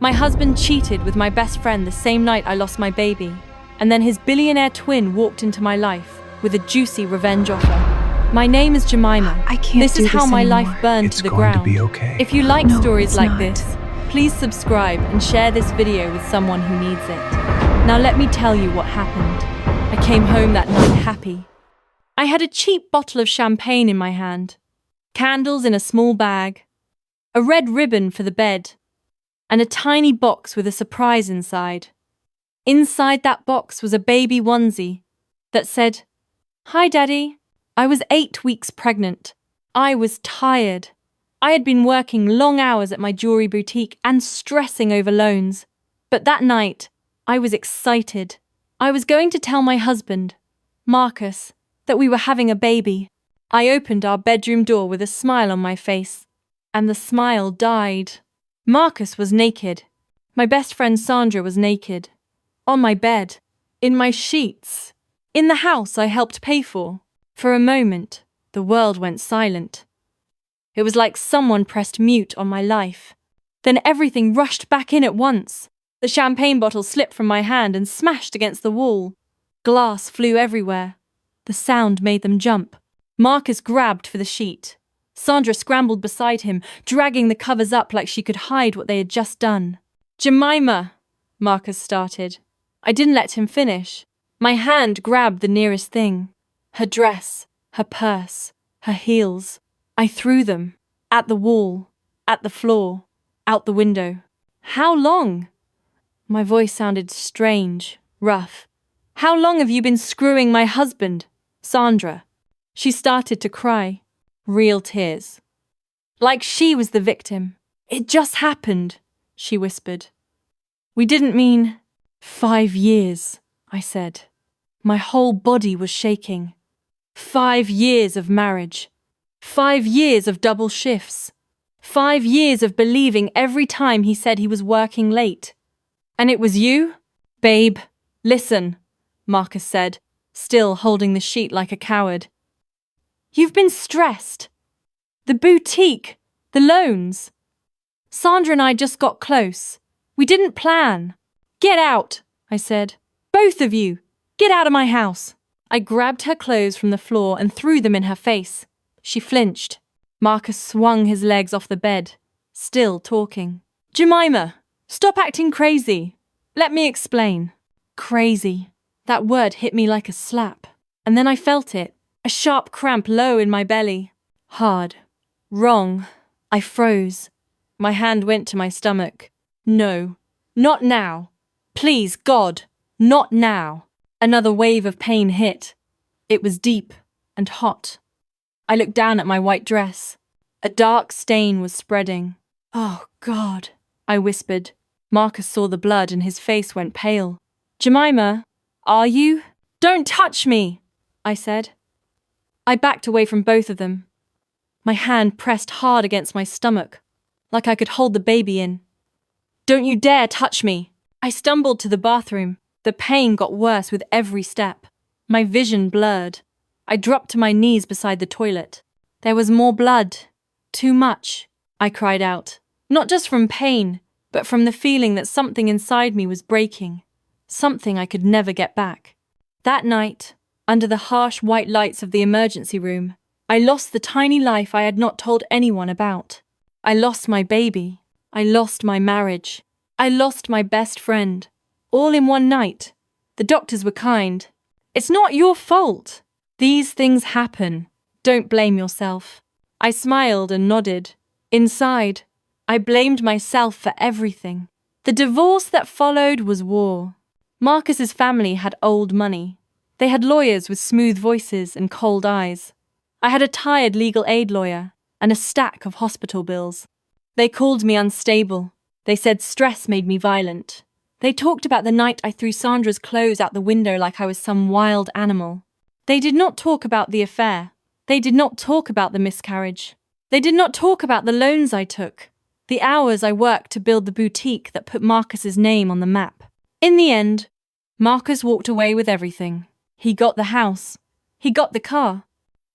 My husband cheated with my best friend the same night I lost my baby, and then his billionaire twin walked into my life with a juicy revenge offer. My name is Jemima. I can't This do is how this my anymore. life burned to the It's going to ground. be okay. If you like No, stories it's like not. this, please subscribe and share this video with someone who needs it. Now let me tell you what happened. I came home that night happy. I had a cheap bottle of champagne in my hand, candles in a small bag, a red ribbon for the bed, and a tiny box with a surprise inside. Inside that box was a baby onesie that said, "Hi, Daddy." I was 8 weeks pregnant. I was tired. I had been working long hours at my jewelry boutique and stressing over loans. But that night, I was excited. I was going to tell my husband, Marcus, that we were having a baby. I opened our bedroom door with a smile on my face, and the smile died. Marcus was naked. My best friend Sandra was naked. On my bed. In my sheets. In the house I helped pay for. For a moment, the world went silent. It was like someone pressed mute on my life. Then everything rushed back in at once. The champagne bottle slipped from my hand and smashed against the wall. Glass flew everywhere. The sound made them jump. Marcus grabbed for the sheet. Sandra scrambled beside him, dragging the covers up like she could hide what they had just done. "Jemima," Marcus started. I didn't let him finish. My hand grabbed the nearest thing. Her dress, her purse, her heels. I threw them. At the wall, at the floor, out the window. "How long?" My voice sounded strange, rough. "How long have you been screwing my husband, Sandra?" She started to cry. Real tears. Like she was the victim. "It just happened," she whispered. "We didn't mean 5 years," I said. My whole body was shaking. 5 years of marriage. 5 years of double shifts. 5 years of believing every time he said he was working late. "And it was you?" "Babe, listen," Marcus said, still holding the sheet like a coward. "You've been stressed. The boutique, the loans. Sandra and I just got close. We didn't plan. Get out," I said. "Both of you, get out of my house." I grabbed her clothes from the floor and threw them in her face. She flinched. Marcus swung his legs off the bed, still talking. "Jemima, stop acting crazy. Let me explain." Crazy. That word hit me like a slap. And then I felt it. A sharp cramp low in my belly. Hard. Wrong. I froze. My hand went to my stomach. "No. Not now. Please, God. Not now." Another wave of pain hit. It was deep and hot. I looked down at my white dress. A dark stain was spreading. "Oh, God," I whispered. Marcus saw the blood and his face went pale. "Jemima, are you?" "Don't touch me," I said. I backed away from both of them. My hand pressed hard against my stomach, like I could hold the baby in. "Don't you dare touch me." I stumbled to the bathroom. The pain got worse with every step. My vision blurred. I dropped to my knees beside the toilet. There was more blood. Too much, I cried out. Not just from pain, but from the feeling that something inside me was breaking. Something I could never get back. That night, under the harsh white lights of the emergency room, I lost the tiny life I had not told anyone about. I lost my baby. I lost my marriage. I lost my best friend. All in one night. The doctors were kind. "It's not your fault. These things happen. Don't blame yourself." I smiled and nodded. Inside, I blamed myself for everything. The divorce that followed was war. Marcus's family had old money. They had lawyers with smooth voices and cold eyes. I had a tired legal aid lawyer and a stack of hospital bills. They called me unstable. They said stress made me violent. They talked about the night I threw Sandra's clothes out the window like I was some wild animal. They did not talk about the affair. They did not talk about the miscarriage. They did not talk about the loans I took, the hours I worked to build the boutique that put Marcus's name on the map. In the end, Marcus walked away with everything. He got the house. He got the car.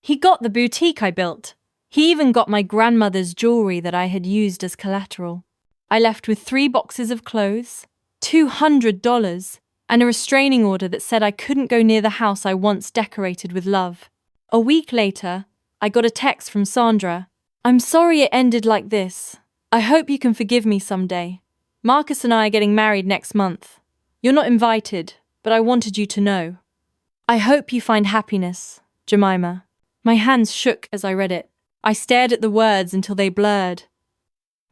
He got the boutique I built. He even got my grandmother's jewelry that I had used as collateral. I left with 3 boxes of clothes, $200, and a restraining order that said I couldn't go near the house I once decorated with love. A week later, I got a text from Sandra. "I'm sorry it ended like this. I hope you can forgive me someday. Marcus and I are getting married next month. You're not invited, but I wanted you to know. I hope you find happiness, Jemima." My hands shook as I read it. I stared at the words until they blurred.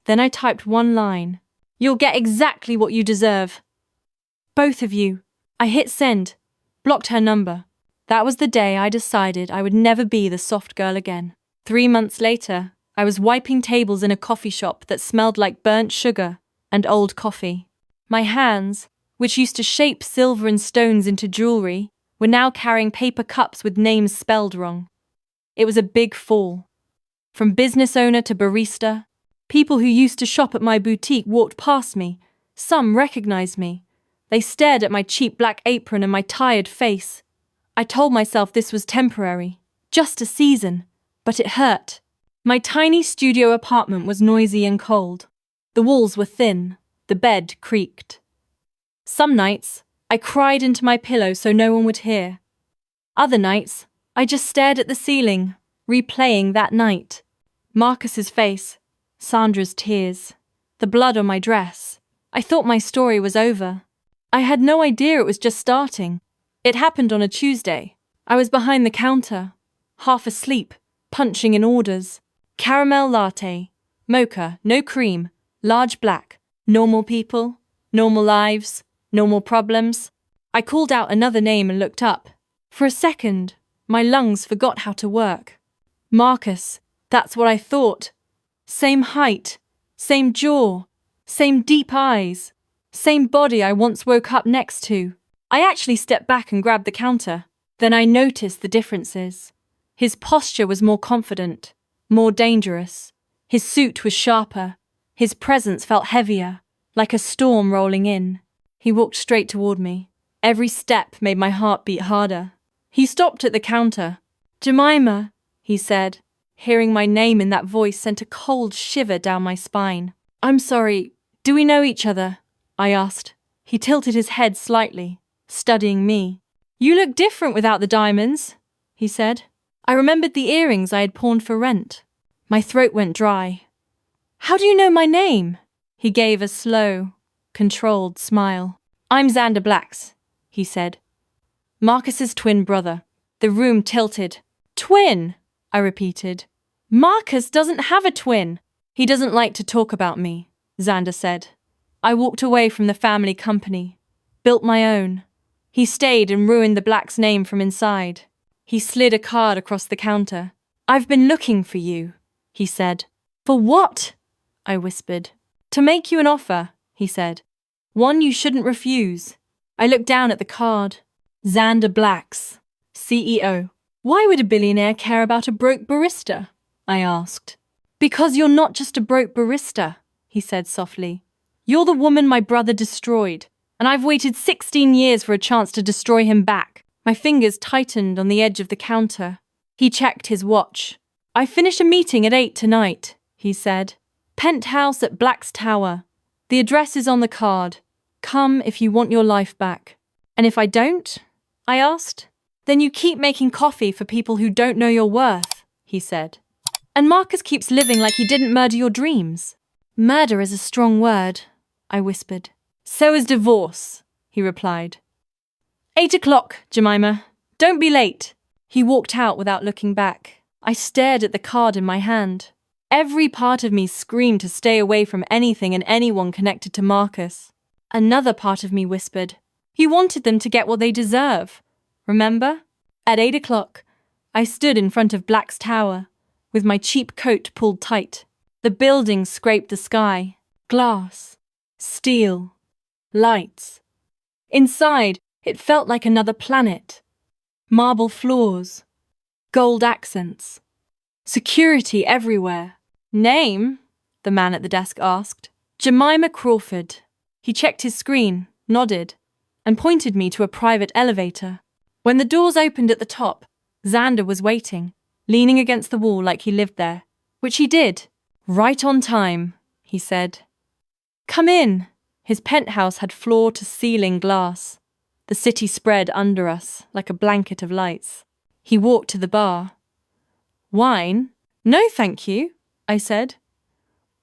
Then I typed one line. "You'll get exactly what you deserve. Both of you." I hit send, blocked her number. That was the day I decided I would never be the soft girl again. 3 months later, I was wiping tables in a coffee shop that smelled like burnt sugar and old coffee. My hands, which used to shape silver and stones into jewelry, were now carrying paper cups with names spelled wrong. It was a big fall. From business owner to barista, people who used to shop at my boutique walked past me. Some recognized me. They stared at my cheap black apron and my tired face. I told myself this was temporary, just a season, but it hurt. My tiny studio apartment was noisy and cold. The walls were thin, the bed creaked. Some nights, I cried into my pillow so no one would hear. Other nights, I just stared at the ceiling, replaying that night. Marcus's face, Sandra's tears, the blood on my dress. I thought my story was over. I had no idea it was just starting. It happened on a Tuesday. I was behind the counter, half asleep, punching in orders. Caramel latte, mocha, no cream, large black, normal people, normal lives, normal problems. I called out another name and looked up. For a second, my lungs forgot how to work. Marcus, that's what I thought. Same height, same jaw, same deep eyes, same body I once woke up next to. I actually stepped back and grabbed the counter. Then I noticed the differences. His posture was more confident, more dangerous. His suit was sharper. His presence felt heavier, like a storm rolling in. He walked straight toward me. Every step made my heart beat harder. He stopped at the counter. "Jemima," he said. Hearing my name in that voice sent a cold shiver down my spine. "I'm sorry, do we know each other?" I asked. He tilted his head slightly, studying me. "You look different without the diamonds," he said. I remembered the earrings I had pawned for rent. My throat went dry. "How do you know my name?" He gave a slow, controlled smile. "I'm Xander Blacks," he said. "Marcus's twin brother." The room tilted. "Twin?" I repeated. "Marcus doesn't have a twin." "He doesn't like to talk about me," Xander said. I walked away from the family company, built my own. He stayed and ruined the Blacks' name from inside. He slid a card across the counter. "I've been looking for you," he said. "For what?" I whispered. "To make you an offer," he said. "One you shouldn't refuse." I looked down at the card. Xander Blacks, CEO. "Why would a billionaire care about a broke barista?" I asked. "Because you're not just a broke barista," he said softly. "You're the woman my brother destroyed, and I've waited 16 years for a chance to destroy him back." My fingers tightened on the edge of the counter. He checked his watch. "I finish a meeting at 8 tonight," he said. "Penthouse at Black's Tower. The address is on the card. Come if you want your life back." "And if I don't?" I asked. "Then you keep making coffee for people who don't know your worth," he said. "And Marcus keeps living like he didn't murder your dreams." "Murder is a strong word," I whispered. "So is divorce," he replied. 8 o'clock, Jemima. Don't be late." He walked out without looking back. I stared at the card in my hand. Every part of me screamed to stay away from anything and anyone connected to Marcus. Another part of me whispered, "You wanted them to get what they deserve. Remember?" At 8 o'clock, I stood in front of Black's Tower, with my cheap coat pulled tight. The building scraped the sky. Glass. Steel. Lights. Inside, it felt like another planet. Marble floors. Gold accents. Security everywhere. "Name?" the man at the desk asked. "Jemima Crawford." He checked his screen, nodded, and pointed me to a private elevator. When the doors opened at the top, Xander was waiting, leaning against the wall like he lived there, which he did. "Right on time," he said. Come in. His penthouse had floor-to-ceiling glass. The city spread under us like a blanket of lights. He walked to the bar. Wine? No, thank you, I said.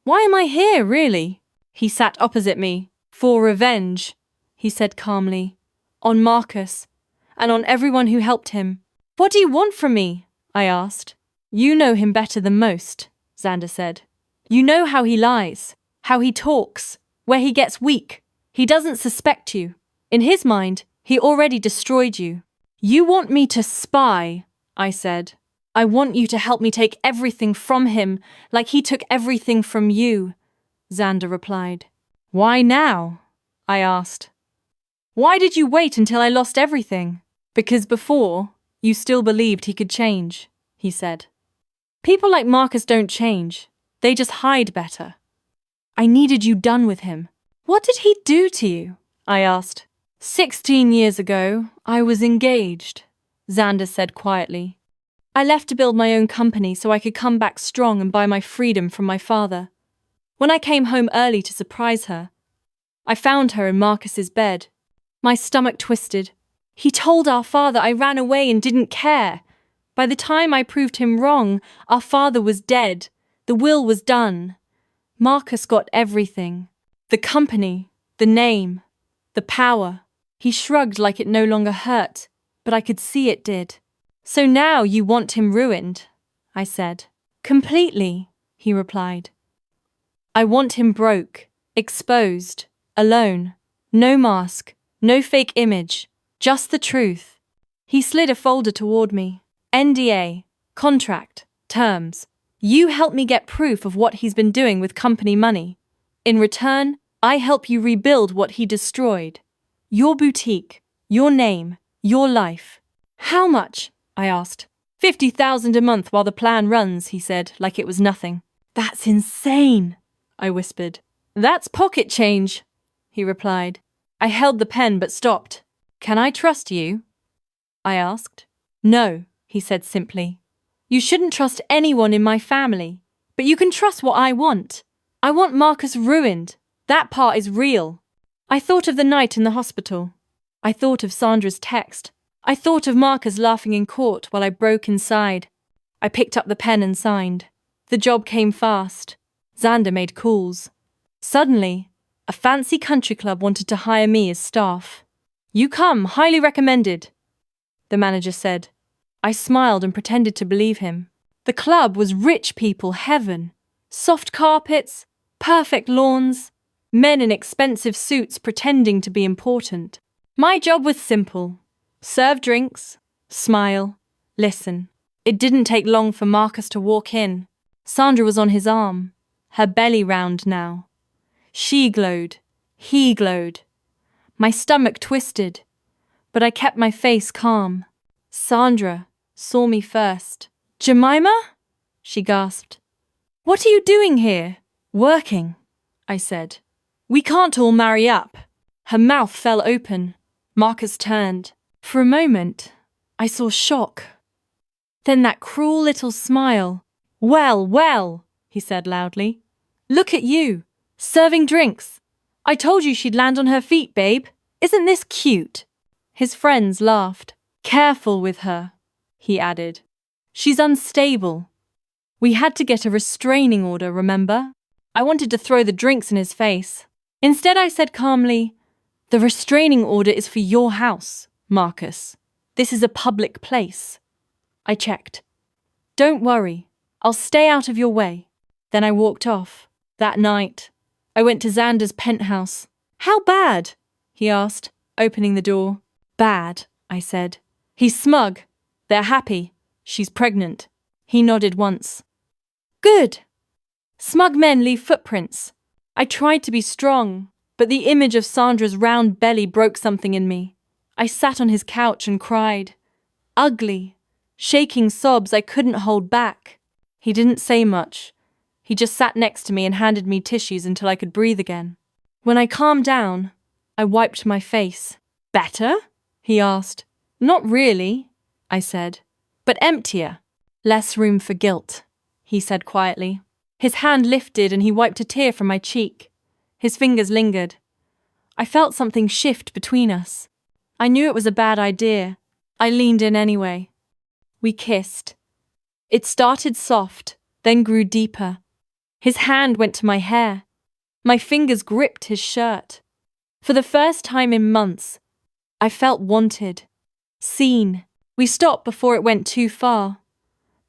Why am I here, really? He sat opposite me. For revenge, he said calmly. On Marcus, and on everyone who helped him. What do you want from me? I asked. You know him better than most, Xander said. You know how he lies, how he talks, where he gets weak. He doesn't suspect you. In his mind, he already destroyed you. You want me to spy, I said. I want you to help me take everything from him, like he took everything from you, Xander replied. Why now? I asked. Why did you wait until I lost everything? Because before, you still believed he could change, he said. People like Marcus don't change. They just hide better. I needed you done with him. What did he do to you? I asked. 16 years ago, I was engaged, Xander said quietly. I left to build my own company so I could come back strong and buy my freedom from my father. When I came home early to surprise her, I found her in Marcus's bed. My stomach twisted. He told our father I ran away and didn't care. By the time I proved him wrong, our father was dead. The will was done. Marcus got everything. The company, the name, the power. He shrugged like it no longer hurt, but I could see it did. So now you want him ruined, I said. Completely, he replied. I want him broke, exposed, alone. No mask, no fake image, just the truth. He slid a folder toward me. NDA, contract, terms. You help me get proof of what he's been doing with company money. In return, I help you rebuild what he destroyed. Your boutique, your name, your life. How much? I asked. 50,000 a month while the plan runs, he said, like it was nothing. That's insane, I whispered. That's pocket change, he replied. I held the pen but stopped. Can I trust you? I asked. No, he said simply. You shouldn't trust anyone in my family, but you can trust what I want. I want Marcus ruined. That part is real. I thought of the night in the hospital. I thought of Sandra's text. I thought of Marcus laughing in court while I broke inside. I picked up the pen and signed. The job came fast. Xander made calls. Suddenly, a fancy country club wanted to hire me as staff. You come, highly recommended, the manager said. I smiled and pretended to believe him. The club was rich people heaven. Soft carpets, perfect lawns, men in expensive suits pretending to be important. My job was simple. Serve drinks, smile, listen. It didn't take long for Marcus to walk in. Sandra was on his arm, her belly round now. She glowed, he glowed. My stomach twisted, but I kept my face calm. Sandra saw me first. Jemima? She gasped. What are you doing here? Working, I said. We can't all marry up. Her mouth fell open. Marcus turned. For a moment, I saw shock. Then that cruel little smile. Well, well, he said loudly. Look at you, serving drinks. I told you she'd land on her feet, babe. Isn't this cute? His friends laughed. Careful with her, he added. She's unstable. We had to get a restraining order, remember? I wanted to throw the drinks in his face. Instead, I said calmly, the restraining order is for your house, Marcus. This is a public place. I checked. Don't worry. I'll stay out of your way. Then I walked off. That night, I went to Xander's penthouse. How bad? He asked, opening the door. Bad, I said. He's smug. They're happy. She's pregnant. He nodded once. Good. Smug men leave footprints. I tried to be strong, but the image of Sandra's round belly broke something in me. I sat on his couch and cried. Ugly, shaking sobs I couldn't hold back. He didn't say much. He just sat next to me and handed me tissues until I could breathe again. When I calmed down, I wiped my face. Better? He asked. Not really, I said, but emptier. Less room for guilt, he said quietly. His hand lifted and he wiped a tear from my cheek. His fingers lingered. I felt something shift between us. I knew it was a bad idea. I leaned in anyway. We kissed. It started soft, then grew deeper. His hand went to my hair. My fingers gripped his shirt. For the first time in months, I felt wanted, seen. We stopped before it went too far.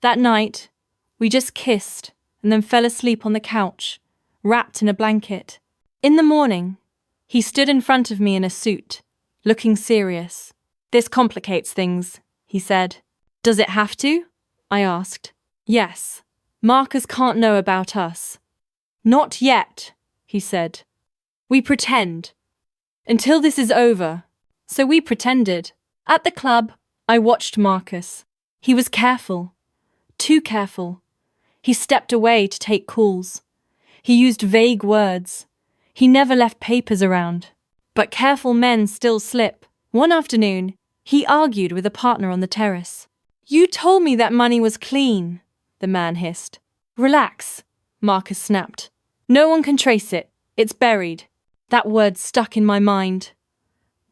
That night, we just kissed and then fell asleep on the couch, wrapped in a blanket. In the morning, he stood in front of me in a suit, looking serious. "This complicates things," he said. "Does it have to?" I asked. "Yes. Marcus can't know about us." "Not yet," he said. "We pretend. Until this is over." So we pretended. At the club, I watched Marcus. He was careful. Too careful. He stepped away to take calls. He used vague words. He never left papers around. But careful men still slip. One afternoon, he argued with a partner on the terrace. "You told me that money was clean," the man hissed. "Relax," Marcus snapped. "No one can trace it. It's buried." That word stuck in my mind.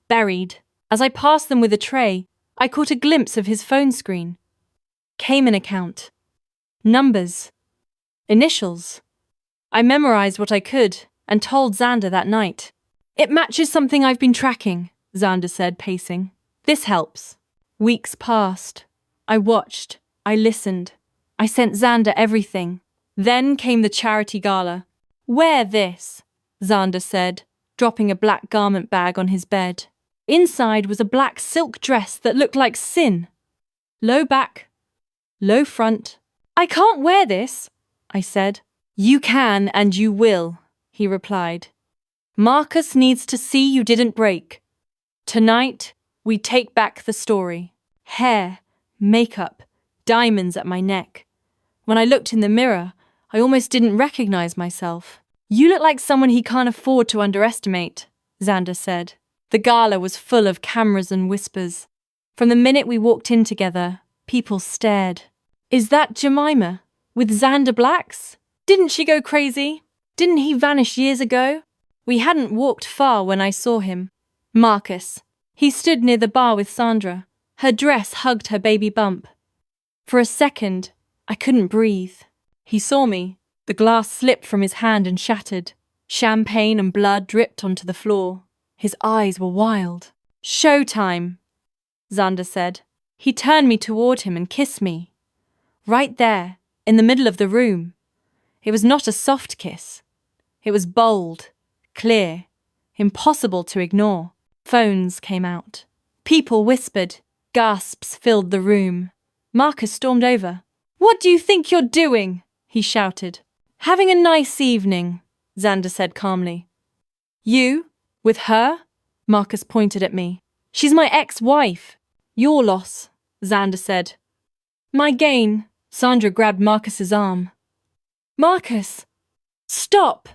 Buried. As I passed them with a tray, I caught a glimpse of his phone screen. Cayman account. Numbers. Initials. I memorized what I could and told Xander that night. "It matches something I've been tracking," Xander said, pacing. "This helps." Weeks passed. I watched. I listened. I sent Xander everything. Then came the charity gala. "Wear this," Xander said, dropping a black garment bag on his bed. Inside was a black silk dress that looked like sin. Low back, low front. "I can't wear this," I said. "You can and you will," he replied. "Marcus needs to see you didn't break. Tonight, we take back the story. Hair, makeup, diamonds at my neck. When I looked in the mirror, I almost didn't recognize myself. "You look like someone he can't afford to underestimate," Xander said. The gala was full of cameras and whispers. From the minute we walked in together, people stared. "Is that Jemima? With Xander Blacks? Didn't she go crazy? Didn't he vanish years ago?" We hadn't walked far when I saw him. Marcus. He stood near the bar with Sandra. Her dress hugged her baby bump. For a second, I couldn't breathe. He saw me. The glass slipped from his hand and shattered. Champagne and blood dripped onto the floor. His eyes were wild. "Showtime," Xander said. He turned me toward him and kissed me. Right there, in the middle of the room. It was not a soft kiss. It was bold, clear, impossible to ignore. Phones came out. People whispered. Gasps filled the room. Marcus stormed over. "What do you think you're doing?" he shouted. "Having a nice evening," Xander said calmly. "You? With her?" Marcus pointed at me. "She's my ex-wife." "Your loss," Xander said. "My gain." Sandra grabbed Marcus's arm. "Marcus! Stop!"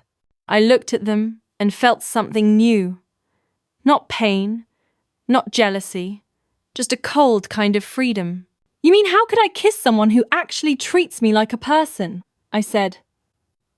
I looked at them and felt something new. Not pain, not jealousy, just a cold kind of freedom. "You mean how could I kiss someone who actually treats me like a person?" I said.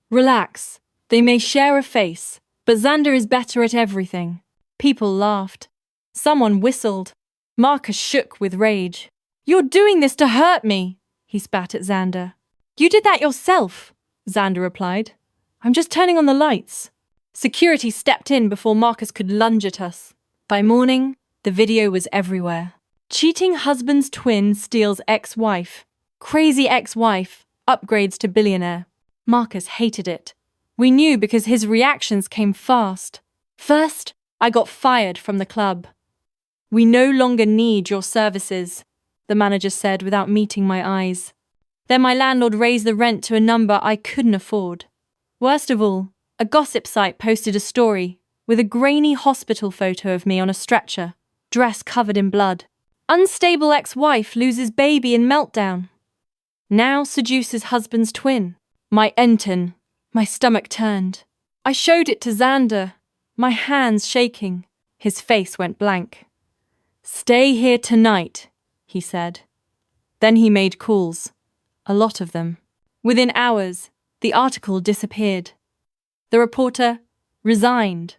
"Relax. They may share a face, but Xander is better at everything." People laughed. Someone whistled. Marcus shook with rage. "You're doing this to hurt me," he spat at Xander. "You did that yourself," Xander replied. "I'm just turning on the lights." Security stepped in before Marcus could lunge at us. By morning, the video was everywhere. Cheating husband's twin steals ex-wife. Crazy ex-wife upgrades to billionaire. Marcus hated it. We knew because his reactions came fast. First, I got fired from the club. "We no longer need your services," the manager said without meeting my eyes. Then my landlord raised the rent to a number I couldn't afford. Worst of all, a gossip site posted a story with a grainy hospital photo of me on a stretcher, dress covered in blood. Unstable ex-wife loses baby in meltdown. Now seduces husband's twin. My Enton. My stomach turned. I showed it to Xander, my hands shaking. His face went blank. "Stay here tonight," he said. Then he made calls. A lot of them. Within hours, the article disappeared. The reporter, resigned.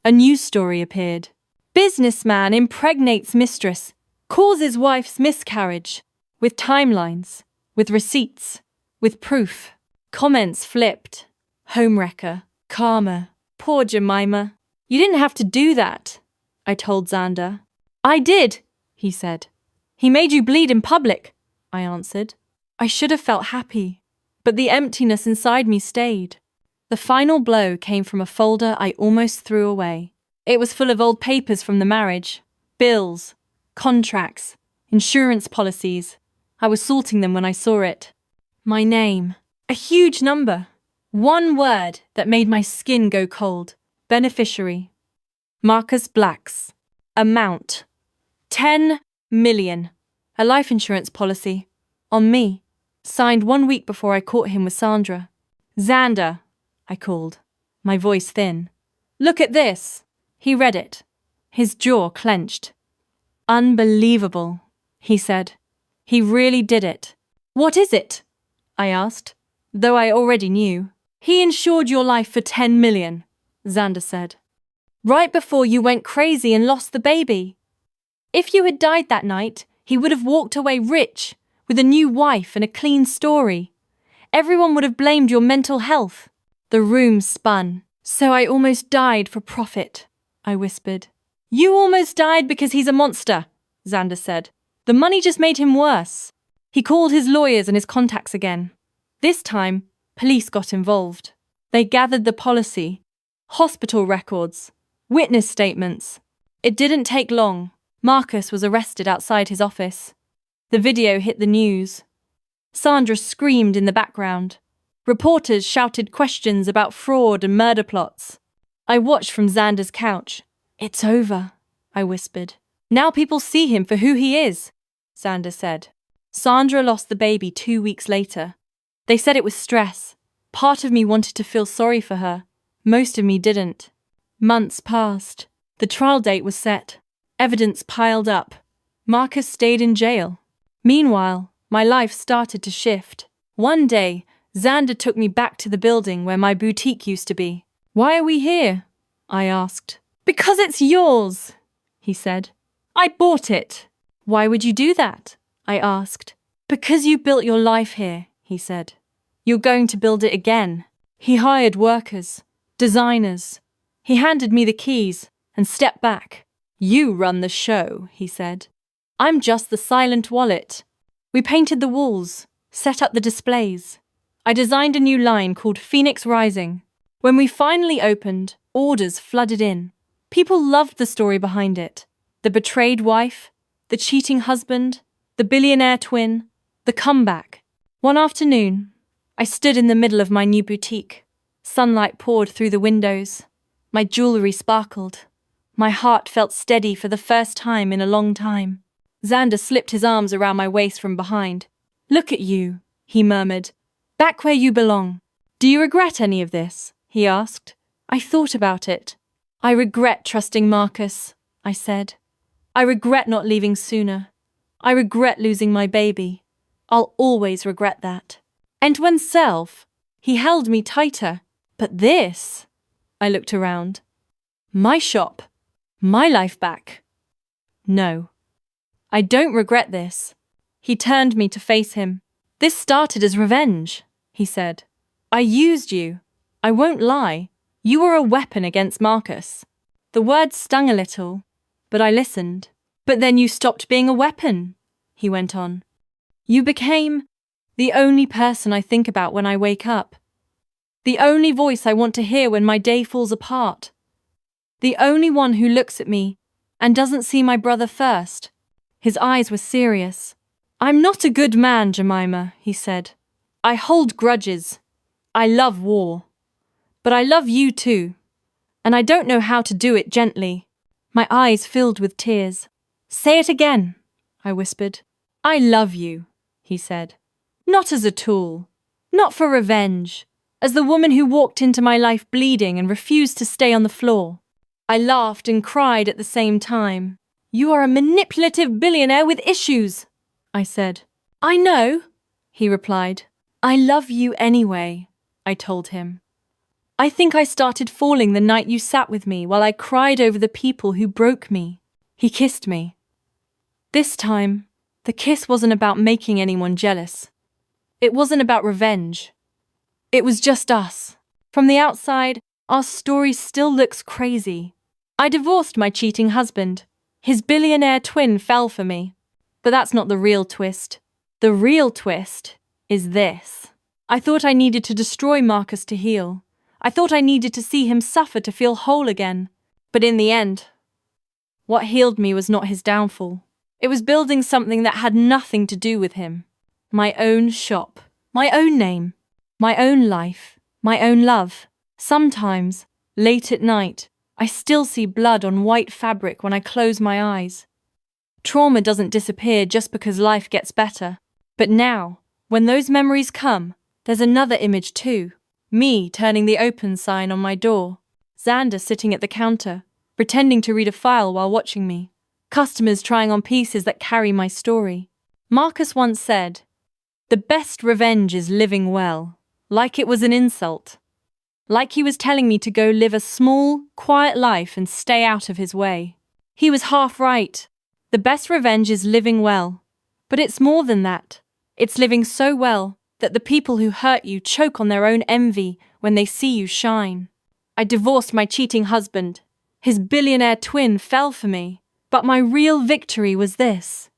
A news story appeared. Businessman impregnates mistress, causes wife's miscarriage. With timelines, with receipts, with proof. Comments flipped. Homewrecker, karma, poor Jemima. You didn't have to do that, I told Xander. I did, he said. He made you bleed in public, I answered. I should have felt happy, but the emptiness inside me stayed. The final blow came from a folder I almost threw away. It was full of old papers from the marriage, bills, contracts, insurance policies. I was sorting them when I saw it. My name, a huge number. One word that made my skin go cold. Beneficiary. Marcus Blacks. Amount. 10 million. A life insurance policy. On me. Signed 1 week before I caught him with Sandra. Xander, I called, my voice thin. Look at this. He read it. His jaw clenched. Unbelievable, he said. He really did it. What is it? I asked, though I already knew. He insured your life for 10 million, Xander said. Right before you went crazy and lost the baby. If you had died that night, he would have walked away rich, with a new wife and a clean story. Everyone would have blamed your mental health. The room spun. So I almost died for profit, I whispered. You almost died because he's a monster, Xander said. The money just made him worse. He called his lawyers and his contacts again. This time, police got involved. They gathered the policy, hospital records, witness statements. It didn't take long. Marcus was arrested outside his office. The video hit the news. Sandra screamed in the background. Reporters shouted questions about fraud and murder plots. I watched from Xander's couch. It's over, I whispered. Now people see him for who he is, Xander said. Sandra lost the baby 2 weeks later. They said it was stress. Part of me wanted to feel sorry for her. Most of me didn't. Months passed. The trial date was set. Evidence piled up. Marcus stayed in jail. Meanwhile, my life started to shift. One day, Xander took me back to the building where my boutique used to be. Why are we here? I asked. Because it's yours, he said. I bought it. Why would you do that? I asked. Because you built your life here, he said. You're going to build it again. He hired workers, designers. He handed me the keys and stepped back. You run the show, he said. I'm just the silent wallet. We painted the walls, set up the displays. I designed a new line called Phoenix Rising. When we finally opened, orders flooded in. People loved the story behind it. The betrayed wife, the cheating husband, the billionaire twin, the comeback. One afternoon, I stood in the middle of my new boutique. Sunlight poured through the windows. My jewelry sparkled. My heart felt steady for the first time in a long time. Xander slipped his arms around my waist from behind. Look at you, he murmured. Back where you belong. Do you regret any of this? He asked. I thought about it. I regret trusting Marcus, I said. I regret not leaving sooner. I regret losing my baby. I'll always regret that. And when self, he held me tighter. But this, I looked around. My shop, my life back. No, I don't regret this. He turned me to face him. This started as revenge, he said. I used you. I won't lie. You were a weapon against Marcus. The words stung a little, but I listened. But then you stopped being a weapon, he went on. You became the only person I think about when I wake up. The only voice I want to hear when my day falls apart. The only one who looks at me and doesn't see my brother first. His eyes were serious. I'm not a good man, Jemima, he said. I hold grudges. I love war. But I love you too. And I don't know how to do it gently. My eyes filled with tears. Say it again, I whispered. I love you, he said. Not as a tool. Not for revenge. As the woman who walked into my life bleeding and refused to stay on the floor. I laughed and cried at the same time. You are a manipulative billionaire with issues, I said. I know, he replied. I love you anyway, I told him. I think I started falling the night you sat with me while I cried over the people who broke me. He kissed me. This time, the kiss wasn't about making anyone jealous. It wasn't about revenge. It was just us. From the outside, our story still looks crazy. I divorced my cheating husband. His billionaire twin fell for me. But that's not the real twist. The real twist is this. I thought I needed to destroy Marcus to heal. I thought I needed to see him suffer to feel whole again. But in the end, what healed me was not his downfall. It was building something that had nothing to do with him. My own shop, my own name, my own life, my own love. Sometimes, late at night, I still see blood on white fabric when I close my eyes. Trauma doesn't disappear just because life gets better. But now, when those memories come, there's another image too. Me turning the open sign on my door. Xander sitting at the counter, pretending to read a file while watching me. Customers trying on pieces that carry my story. Marcus once said, "The best revenge is living well," like it was an insult. Like he was telling me to go live a small, quiet life and stay out of his way. He was half right. The best revenge is living well. But it's more than that. It's living so well that the people who hurt you choke on their own envy when they see you shine. I divorced my cheating husband. His billionaire twin fell for me. But my real victory was this.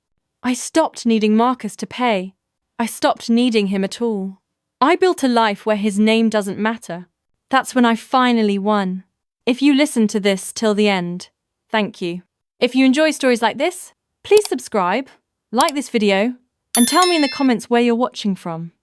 I stopped needing Marcus to pay. I stopped needing him at all. I built a life where his name doesn't matter. That's when I finally won. If you listened to this till the end, thank you. If you enjoy stories like this, please subscribe, like this video, and tell me in the comments where you're watching from.